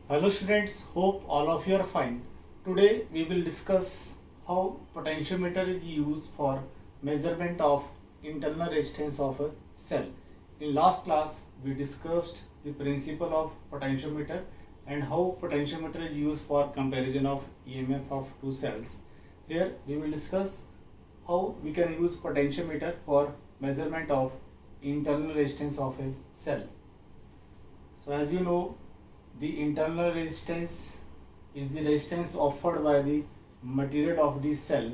Hello students, hope all of you are fine. Today we will discuss how potentiometer is used for measurement of internal resistance of a cell. In last class we discussed the principle of potentiometer and how potentiometer is used for comparison of EMF of two cells. Here we will discuss how we can use potentiometer for measurement of internal resistance of a cell. So as you know, the internal resistance is the resistance offered by the material of the cell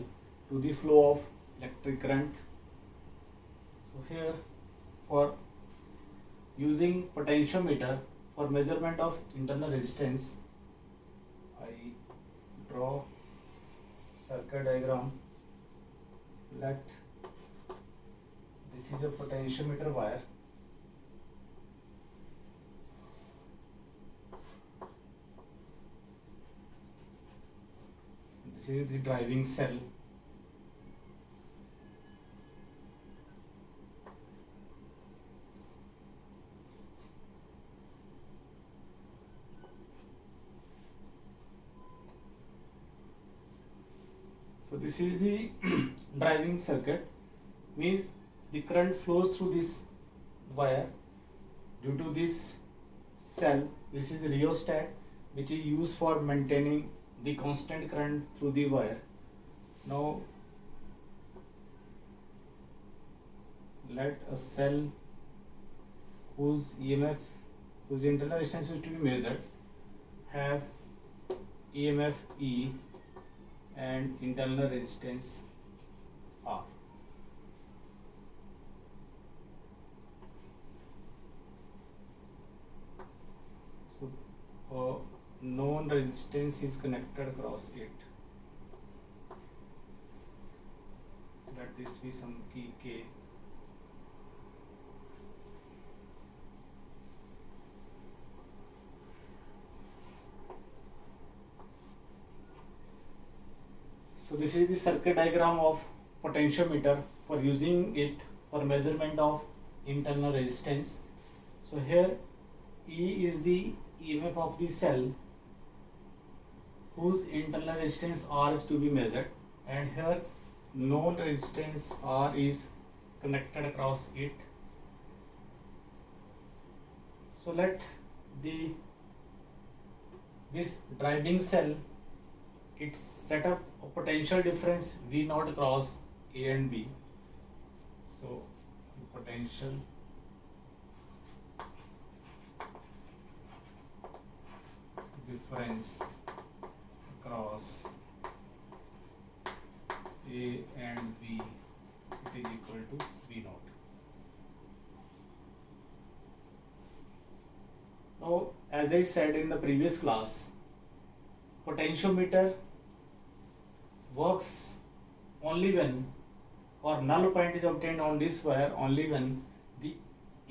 to the flow of electric current. So here, for using potentiometer for measurement of internal resistance, I draw circuit diagram. Let this is a potentiometer wire. This is the driving cell. So this is the driving circuit, means the current flows through this wire due to this cell. This is rheostat which is used for maintaining the constant current through the wire. Now let a cell whose EMF, whose internal resistance is to be measured, have EMF E and internal resistance R. So known resistance is connected across it. Let this be some key K. So this is the circuit diagram of potentiometer for using it for measurement of internal resistance. So here E is the EMF of the cell whose internal resistance R is to be measured, and here known resistance R is connected across it. So let this driving cell, it set up a potential difference V naught across A and B. So the potential difference across A and B, it is equal to V naught. Now, as I said in the previous class, potentiometer works only when, or null point is obtained on this wire only when the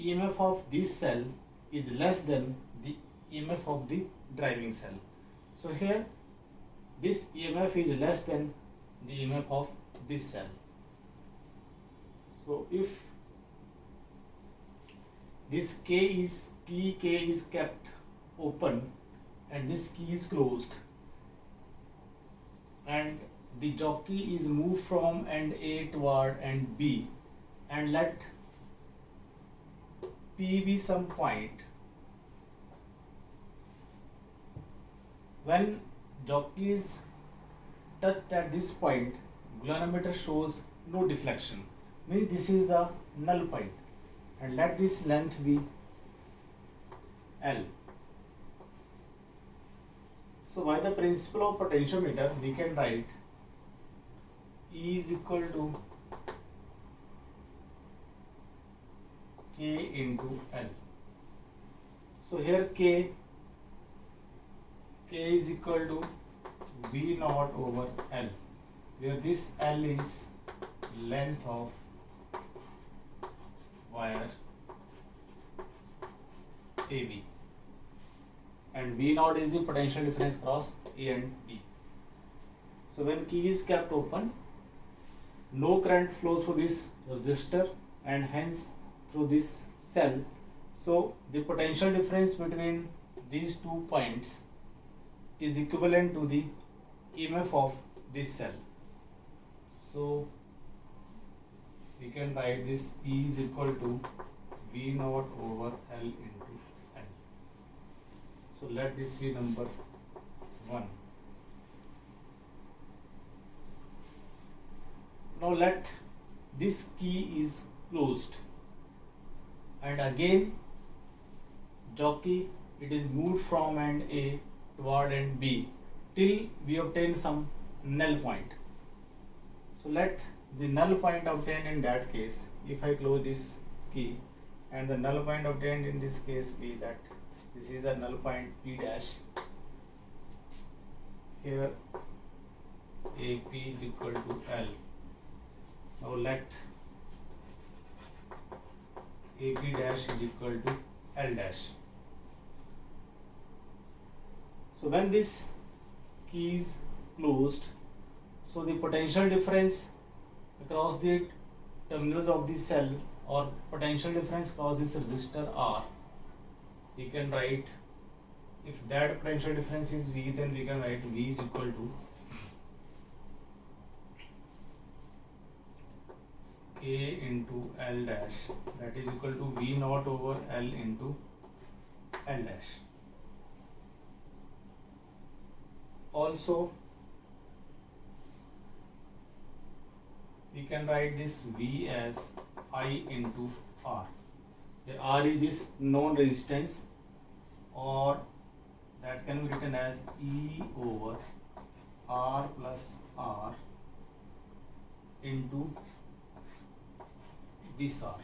EMF of this cell is less than the EMF of the driving cell. So here this EMF is less than the EMF of this cell. So if this key is kept open and this key is closed, and the jockey is moved from end A toward end B, and let P be some point. When jockey is touched at this point, galvanometer shows no deflection, means this is the null point, and let this length be L. So by the principle of potentiometer we can write E is equal to K into L. So here K is equal to V naught over L, where this L is length of wire AB, and V naught is the potential difference across A and B. So when key is kept open, no current flows through this resistor and hence through this cell. So the potential difference between these 2 points is equivalent to the EMF of this cell. So we can write this E is equal to V naught over L into L. So let this be number 1. Now let this key is closed, and again jockey it is moved from end A toward end B till we obtain some null point. So let the null point obtained in that case, if I close this key, and the null point obtained in this case be that this is the null point P dash. Here AP is equal to L. Now let AP dash is equal to L dash. So when this key is closed, so the potential difference across the terminals of the cell, or potential difference across this resistor R, we can write, if that potential difference is V, then we can write V is equal to K into L dash, that is equal to V naught over L into L dash. Also we can write this V as I into R. Here R is this known resistance, or that can be written as E over R plus R into this R.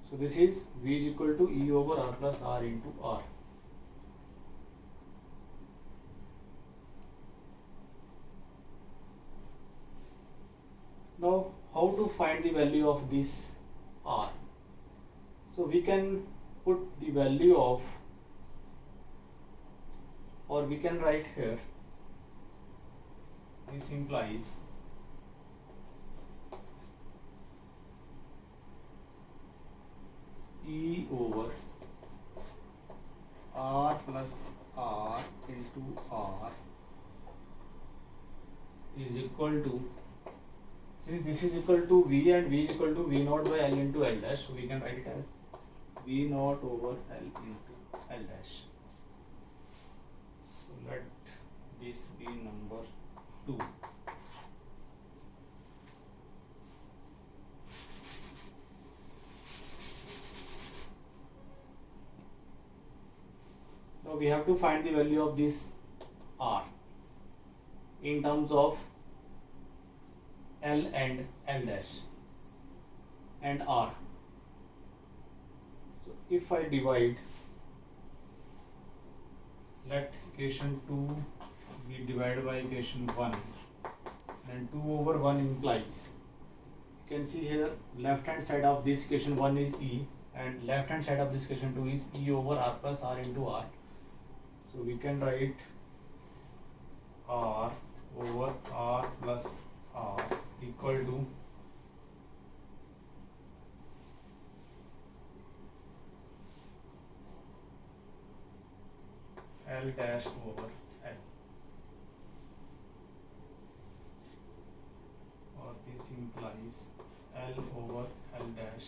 So this is V is equal to E over R plus R into R. Now how to find the value of this R? So we can put the value of, or we can write here, this implies E over R plus R into R is equal to, since this is equal to V and V is equal to V naught by L into L dash, so we can write it as V naught over L into L dash. So let this be number 2. Now we have to find the value of this R in terms of L and L dash and R. So if I divide, let equation 2 be divided by equation 1, then 2 over 1 implies, you can see here left hand side of this equation 1 is E and left hand side of this equation 2 is E over R plus R into R. So we can write R over R plus R equal to L dash over L, or this implies L over L dash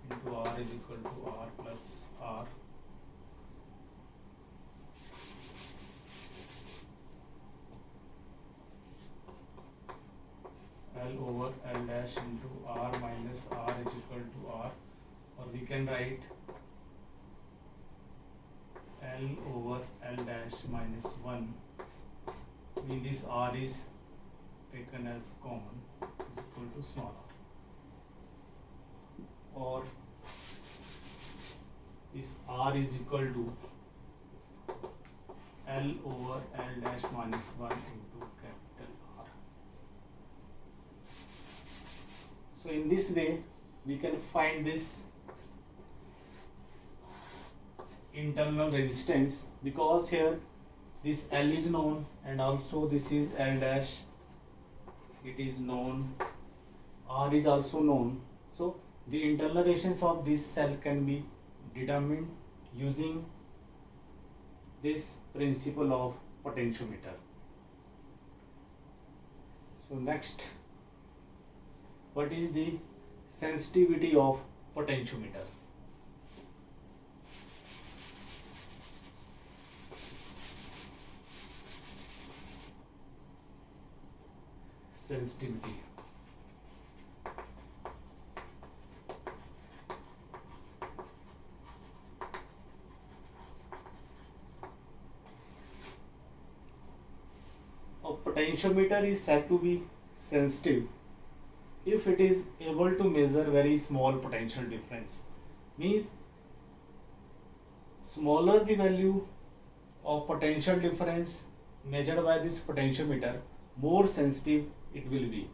into R is equal to R plus R. L over L dash into R minus R is equal to R, or we can write L over L dash minus 1, mean this R is taken as common, is equal to small r, or this R is equal to L over L dash minus 1 into capital R. So in this way we can find this internal resistance, because here this L is known and also this is L dash, it is known, R is also known. So the internal resistance of this cell can be determined using this principle of potentiometer. So next, what is the sensitivity of potentiometer? Sensitivity. A potentiometer is said to be sensitive if it is able to measure very small potential difference. Means smaller the value of potential difference measured by this potentiometer, more sensitive it will be.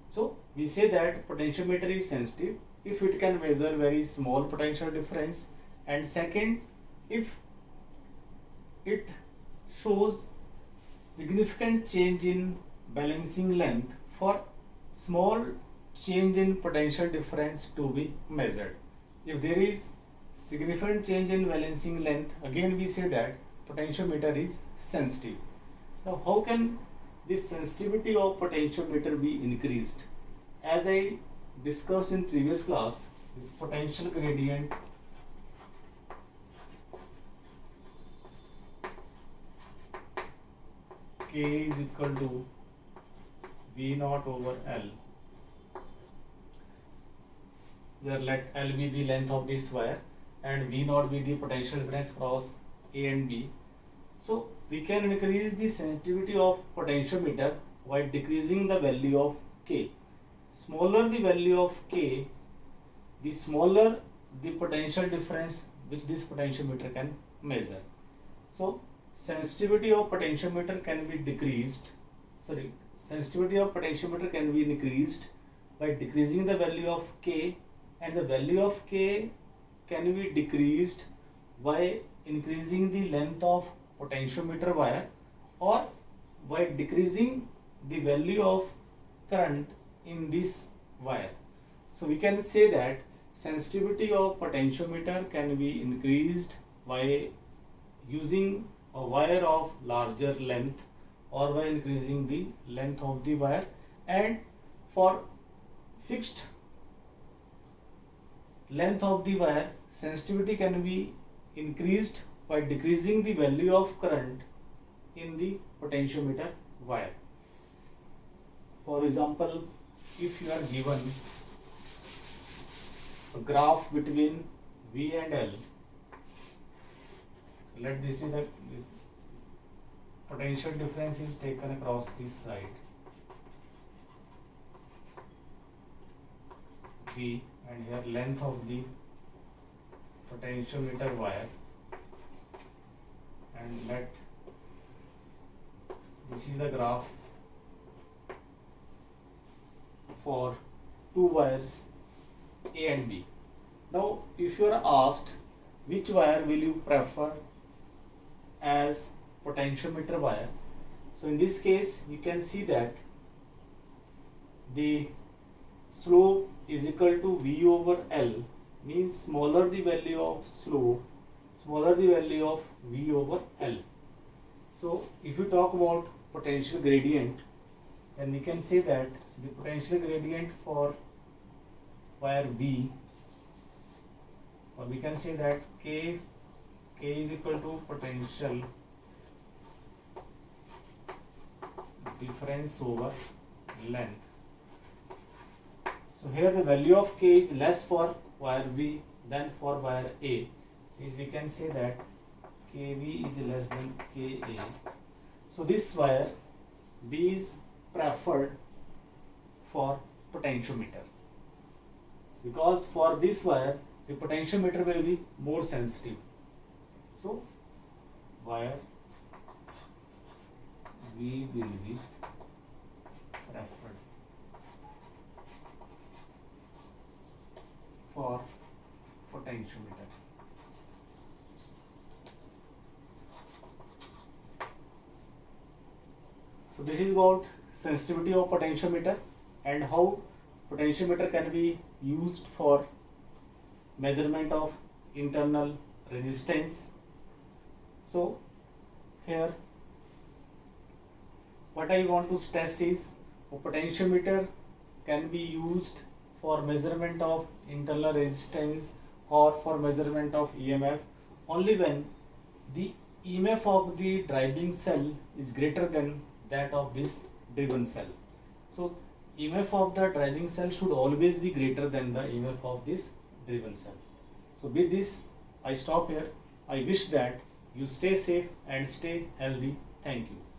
So we say that potentiometer is sensitive if it can measure very small potential difference, and second, if it shows significant change in balancing length for small change in potential difference to be measured. If there is significant change in balancing length, again we say that potentiometer is sensitive. Now how can this sensitivity of potentiometer be increased? As I discussed in previous class, this potential gradient K is equal to V naught over L, where let L be the length of this wire and V naught be the potential difference across A and B. So we can increase the sensitivity of potentiometer by decreasing the value of K. Smaller the value of K, the smaller the potential difference which this potentiometer can measure. So sensitivity of potentiometer can be decreased, sensitivity of potentiometer can be increased by decreasing the value of K, and the value of K can be decreased by increasing the length of potentiometer wire or by decreasing the value of current in this wire. So we can say that sensitivity of potentiometer can be increased by using a wire of larger length or by increasing the length of the wire, and for fixed length of the wire, sensitivity can be increased by decreasing the value of current in the potentiometer wire. For example, if you are given a graph between V and L, let this is the potential difference is taken across this side V, and here length of the potentiometer wire, and let this is the graph for two wires A and B. Now if you are asked which wire will you prefer as potentiometer wire, so in this case you can see that the slope is equal to V over L, means smaller the value of slope, smaller the value of V over L. So if you talk about potential gradient, then we can say that the potential gradient for wire V, or we can say that K is equal to potential difference over length. So here the value of K is less for wire V than for wire A, is we can say that KV is less than KA. So this wire B is preferred for potentiometer, because for this wire the potentiometer will be more sensitive. So wire V will be preferred for potentiometer. So this is about sensitivity of potentiometer and how potentiometer can be used for measurement of internal resistance. So here what I want to stress is a potentiometer can be used for measurement of internal resistance or for measurement of EMF only when the EMF of the driving cell is greater than that of this driven cell. So EMF of the driving cell should always be greater than the EMF of this driven cell. So with this I stop here. I wish that you stay safe and stay healthy. Thank you.